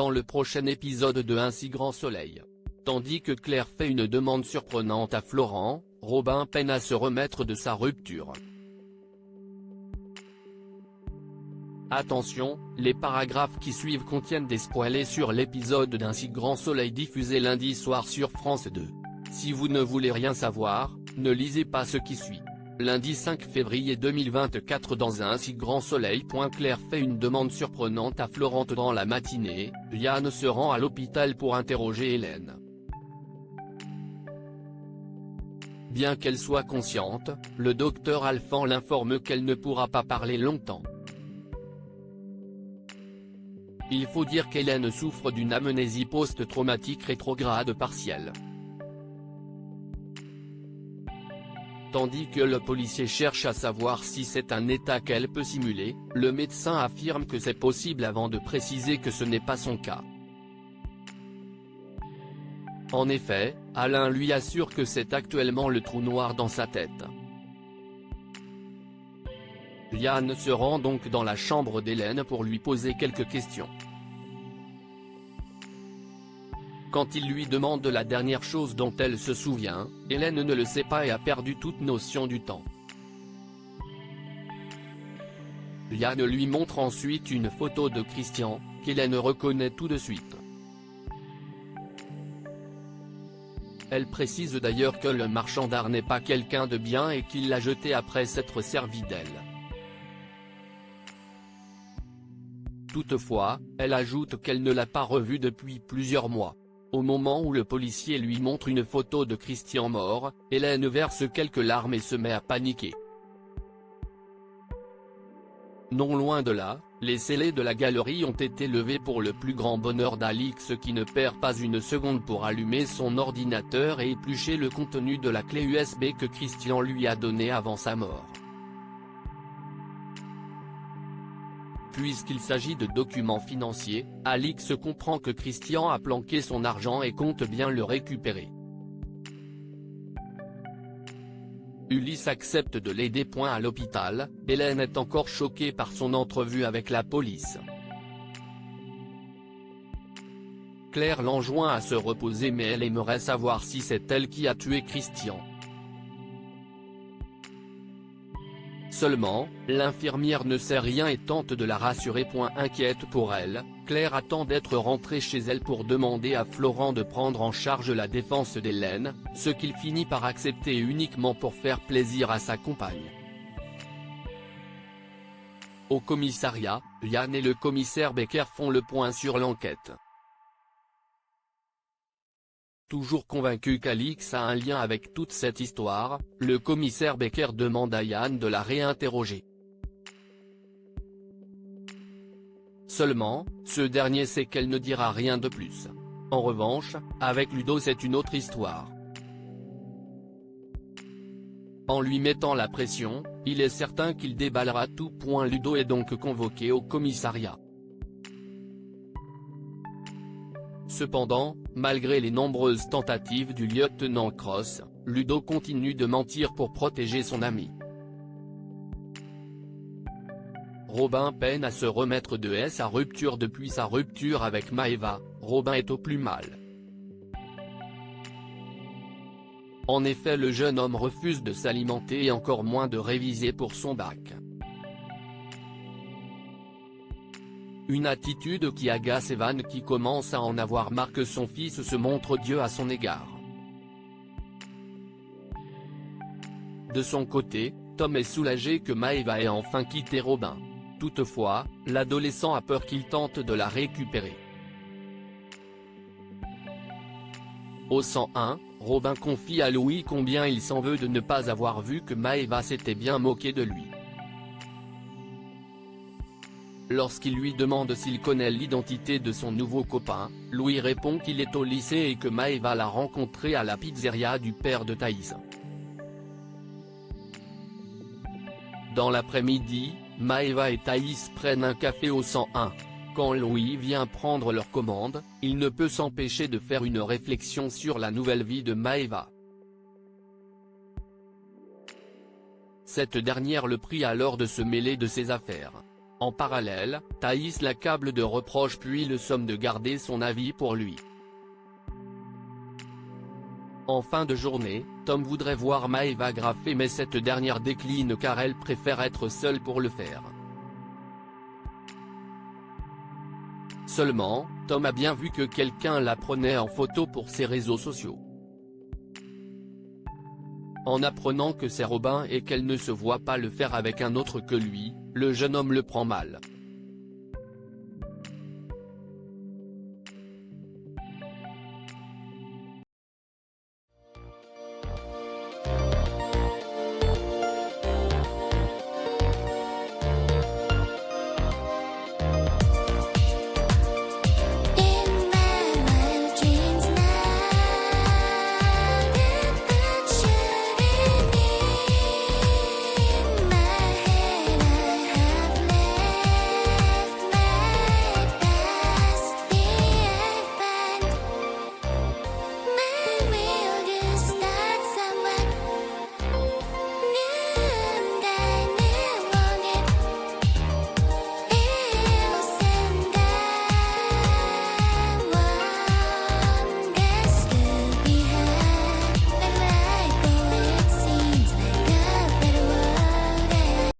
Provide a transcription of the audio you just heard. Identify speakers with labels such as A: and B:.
A: dans le prochain épisode de Un si grand soleil. Tandis que Claire fait une demande surprenante à Florent, Robin peine à se remettre de sa rupture. Attention, les paragraphes qui suivent contiennent des spoilers sur l'épisode d'Un si grand soleil diffusé lundi soir sur France 2. Si vous ne voulez rien savoir, ne lisez pas ce qui suit. Lundi 5 février 2024 dans Un si grand soleil. Claire fait une demande surprenante à Florent. Dans la matinée, Yann se rend à l'hôpital pour interroger Hélène. Bien qu'elle soit consciente, le docteur Alphand l'informe qu'elle ne pourra pas parler longtemps. Il faut dire qu'Hélène souffre d'une amnésie post-traumatique rétrograde partielle. Tandis que le policier cherche à savoir si c'est un état qu'elle peut simuler, le médecin affirme que c'est possible avant de préciser que ce n'est pas son cas. En effet, Alain lui assure que c'est actuellement le trou noir dans sa tête. Yann se rend donc dans la chambre d'Hélène pour lui poser quelques questions. Quand il lui demande la dernière chose dont elle se souvient, Hélène ne le sait pas et a perdu toute notion du temps. Yann lui montre ensuite une photo de Christian, qu'Hélène reconnaît tout de suite. Elle précise d'ailleurs que le marchand d'art n'est pas quelqu'un de bien et qu'il l'a jeté après s'être servi d'elle. Toutefois, elle ajoute qu'elle ne l'a pas revu depuis plusieurs mois. Au moment où le policier lui montre une photo de Christian mort, Hélène verse quelques larmes et se met à paniquer. Non loin de là, les scellés de la galerie ont été levés pour le plus grand bonheur d'Alix qui ne perd pas une seconde pour allumer son ordinateur et éplucher le contenu de la clé USB que Christian lui a donnée avant sa mort. Puisqu'il s'agit de documents financiers, Alix comprend que Christian a planqué son argent et compte bien le récupérer. Ulysse accepte de l'aider. À l'hôpital, Hélène est encore choquée par son entrevue avec la police. Claire l'enjoint à se reposer mais elle aimerait savoir si c'est elle qui a tué Christian. Seulement, l'infirmière ne sait rien et tente de la rassurer. Inquiète pour elle, Claire attend d'être rentrée chez elle pour demander à Florent de prendre en charge la défense d'Hélène, ce qu'il finit par accepter uniquement pour faire plaisir à sa compagne. Au commissariat, Yann et le commissaire Becker font le point sur l'enquête. Toujours convaincu qu'Alix a un lien avec toute cette histoire, le commissaire Becker demande à Yann de la réinterroger. Seulement, ce dernier sait qu'elle ne dira rien de plus. En revanche, avec Ludo c'est une autre histoire. En lui mettant la pression, il est certain qu'il déballera tout. Ludo est donc convoqué au commissariat. Cependant, malgré les nombreuses tentatives du lieutenant Cross, Ludo continue de mentir pour protéger son ami. Robin peine à se remettre de sa rupture. Depuis sa rupture avec Maëva, Robin est au plus mal. En effet, le jeune homme refuse de s'alimenter et encore moins de réviser pour son bac. Une attitude qui agace Evan qui commence à en avoir marre que son fils se montre odieux à son égard. De son côté, Tom est soulagé que Maëva ait enfin quitté Robin. Toutefois, l'adolescent a peur qu'il tente de la récupérer. Au 101, Robin confie à Louis combien il s'en veut de ne pas avoir vu que Maëva s'était bien moquée de lui. Lorsqu'il lui demande s'il connaît l'identité de son nouveau copain, Louis répond qu'il est au lycée et que Maëva l'a rencontré à la pizzeria du père de Thaïs. Dans l'après-midi, Maëva et Thaïs prennent un café au 101. Quand Louis vient prendre leur commande, il ne peut s'empêcher de faire une réflexion sur la nouvelle vie de Maëva. Cette dernière le prie alors de se mêler de ses affaires. En parallèle, Thaïs l'accable de reproches puis le somme de garder son avis pour lui. En fin de journée, Tom voudrait voir Maëva graffer mais cette dernière décline car elle préfère être seule pour le faire. Seulement, Tom a bien vu que quelqu'un la prenait en photo pour ses réseaux sociaux. En apprenant que c'est Robin et qu'elle ne se voit pas le faire avec un autre que lui, le jeune homme le prend mal.